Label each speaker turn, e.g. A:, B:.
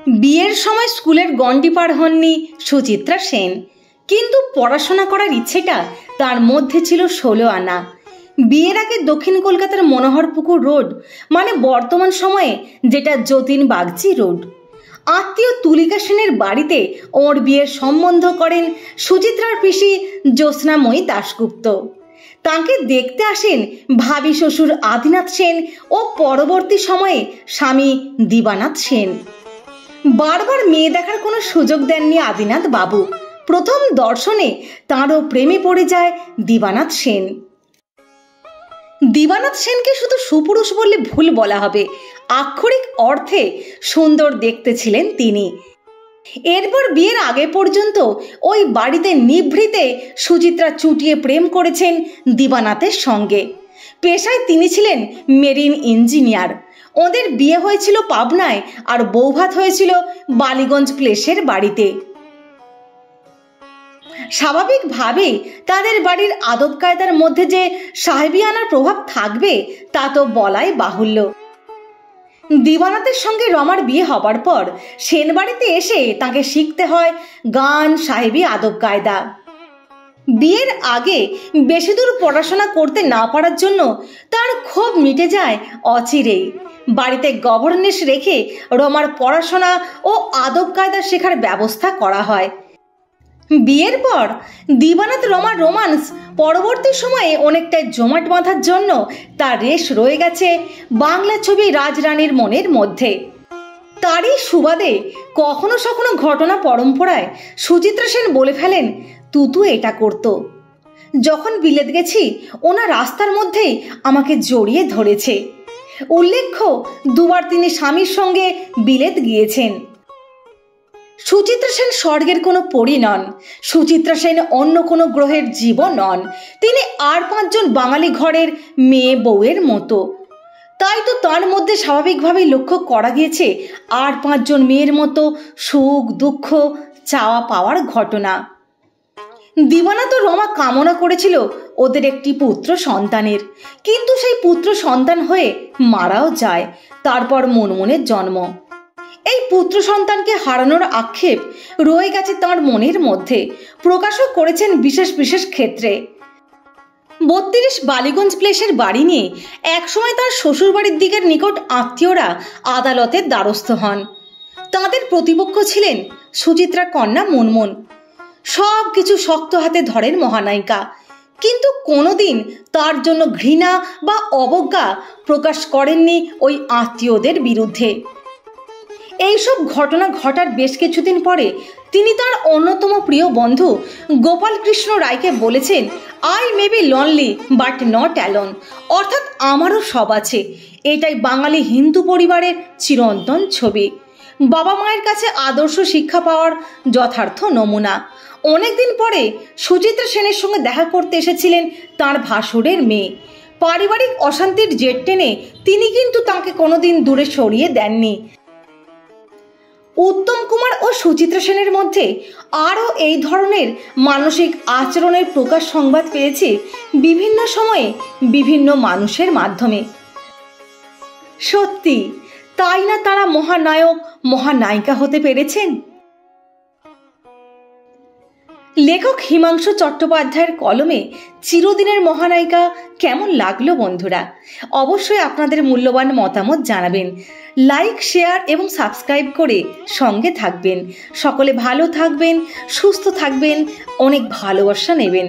A: বিয়ের সময় স্কুলের গণ্ডি পার হননি সুচিত্রা সেন, কিন্তু পড়াশোনা করার ইচ্ছেটা তার মধ্যে ছিল 16 আনা। বিয়ের আগে দক্ষিণ কলকাতার মনোহরপুকুর রোড, মানে বর্তমান সময়ে যেটা যতীন বাগচি রোড, আত্মীয় তুলিকা সেনের বাড়িতে ওর বিয়ের সম্বন্ধ করেন সুচিত্রার পিসি জ্যোৎস্নাময়ী দাশগুপ্ত। তাকে দেখতে আসেন ভাবি শ্বশুর আদিনাথ সেন ও পরবর্তী সময়ে স্বামী দিবানাথ সেন। বারবার মেয়ে দেখার কোনো সুযোগ দেননি আদিনাথ বাবু। প্রথম দর্শনে তাঁরও প্রেমে পড়ে যায় দিবানাথ সেন। দিবানাথ সেনকে শুধু সুপুরুষ বললে ভুল বলা হবে, আক্ষরিক অর্থে সুন্দর দেখতে ছিলেন তিনি। এরপর বিয়ের আগে পর্যন্ত ওই বাড়িতে নিভৃতে সুচিত্রা চুটিয়ে প্রেম করেছেন দিবানাথের সঙ্গে। পেশায় তিনি ছিলেন মেরিন ইঞ্জিনিয়ার। ওদের বিয়ে হয়েছিল পাবনায়, আর বৌভাত হয়েছিল বালিগঞ্জ প্লেসের বাড়িতে। স্বাভাবিকভাবেই তাদের বাড়ির আদব কায়দার মধ্যে যে সাহেবিয়ানার প্রভাব থাকবে তা তো বলাই বাহুল্য। দিবানাথের সঙ্গে রমার বিয়ে হবার পর সেন বাড়িতে এসে তাকে শিখতে হয় গান, সাহেবী আদব কায়দা। বিয়ের আগে বেশি দূর পড়াশোনা করতে না পারার জন্য তার ক্ষোভ মিটে যায় অচিরেই। বাড়িতে গভর্নেস রেখে রমার পড়াশোনা ও আদব কায়দা শেখার ব্যবস্থা করা হয়। বিয়ের পর দিবানাথ রমার রোমান্স পরবর্তী সময়ে অনেকটাই জমাট বাঁধার জন্য তার রেশ রয়ে গেছে বাংলা ছবি রাজরানীর মনের মধ্যে। তারই সুবাদে কখনো সখনো ঘটনা পরম্পরায় সুচিত্রা সেন বলে ফেলেন, তুতু এটা করত। যখন বিলেত গেছি ওনা রাস্তার মধ্যেই আমাকে জড়িয়ে ধরেছে। উল্লেখ্য, দুবার তিনি স্বামীর সঙ্গে বিলেত গিয়েছেন। সুচিত্রা সেন স্বর্গের কোনো পরী নন। সুচিত্রা সেন অন্য কোনো গ্রহের জীব নন। তিনি আর 5 জন বাঙালি ঘরের মেয়ে বউয়ের মতো। তাই তো তার মধ্যে স্বাভাবিকভাবেই লক্ষ্য করা গিয়েছে আর 5 জন মেয়ের মতো সুখ দুঃখ চাওয়া পাওয়ার ঘটনা। দিবানাথ ও রমা কামনা করেছিল ওদের একটি পুত্র সন্তানের, কিন্তু সেই পুত্র সন্তান হয়ে মারাও যায়। তারপর মনমনের জন্ম। এই পুত্র সন্তানকে হারানোর আক্ষেপ রয়ে গেছে তাঁর মনের মধ্যে। প্রকাশও করেছেন বিশেষ বিশেষ ক্ষেত্রে। 32 বালিগঞ্জ প্লেসের বাড়ি নিয়ে একসময় তার শ্বশুরবাড়ির দিকের নিকট আত্মীয়রা আদালতের দ্বারস্থ হন। তাঁদের প্রতিপক্ষ ছিলেন সুচিত্রা কন্যা মুনমুন। সব কিছু শক্ত হাতে ধরেন মহানায়িকা, কিন্তু কোনোদিন তার জন্য ঘৃণা বা অবজ্ঞা প্রকাশ করেননি ওই আত্মীয়দের বিরুদ্ধে। এইসব ঘটনা ঘটার বেশ কিছুদিন পরে তিনি তার অন্যতম প্রিয় বন্ধু গোপাল কৃষ্ণ রায়কে বলেছেন, I may be lonely but not alone, অর্থাৎ আমারও সব আছে। এটাই বাঙালি হিন্দু পরিবারের চিরন্তন ছবি। বাবা মায়ের কাছে আদর্শ শিক্ষা পাওয়ার যথার্থ নমুনা। অনেকদিন পরে সুচিত্রা সেনের সঙ্গে দেখা করতে এসেছিলেন তার ভাসুরের মেয়ে। পারিবারিক অশান্তির জের টেনে তিনি কিন্তু তাকে কোনোদিন দূরে সরিয়ে দেননি। উত্তম কুমার ও সুচিত্রা সেনের মধ্যে আরও এই ধরনের মানসিক আচরণের প্রকাশ সংবাদ পেয়েছে বিভিন্ন সময়ে বিভিন্ন মানুষের মাধ্যমে। সত্যি তাই না তারা মহানায়ক মহানায়িকা হতে পেরেছেন? লেখক হিমাংশু চট্টোপাধ্যায়ের কলমে চিরদিনের মহানায়িকা কেমন লাগলো বন্ধুরা? অবশ্যই আপনাদের মূল্যবান মতামত জানাবেন। লাইক, শেয়ার এবং সাবস্ক্রাইব করে সঙ্গে থাকবেন। সকলে ভালো থাকবেন, সুস্থ থাকবেন, অনেক ভালোবাসা নেবেন।